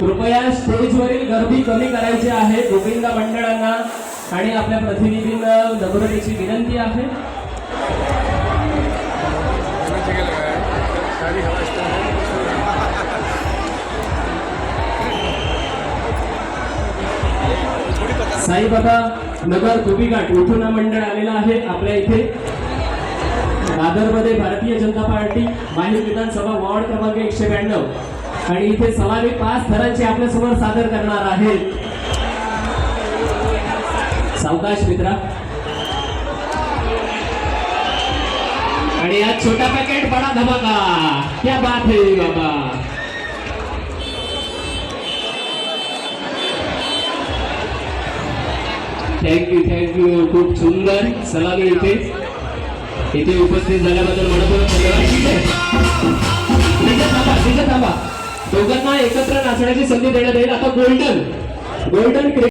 कृपया स्टेजवरील गर्दी कमी करायची आहे गोविंदा मंडळांना आणि आपल्या प्रतिनिधींना नम्रतेची विनंती आहे. साईबाबा नगर धोबीघाट उठुना मंडळ आलेलं आहे आपल्या इथे. दादरमध्ये भारतीय जनता पार्टी माहीम विधानसभा वॉर्ड क्रमांक 192 आणि इथे सवारी 5 थरांची आपल्या समोर सादर करणार आहेत. सावकाश मित्रा. आणि आज छोटा पॅकेट बडा धमाका. क्या बात है बाबा. थँक्यू खूप सुंदर सलामी इथे उपस्थित झाल्याबद्दल मनपूर्वक धन्यवाद. थांबा दोघांना एकत्र नाचण्याची संधी देण्यात येईल. आता गोल्डन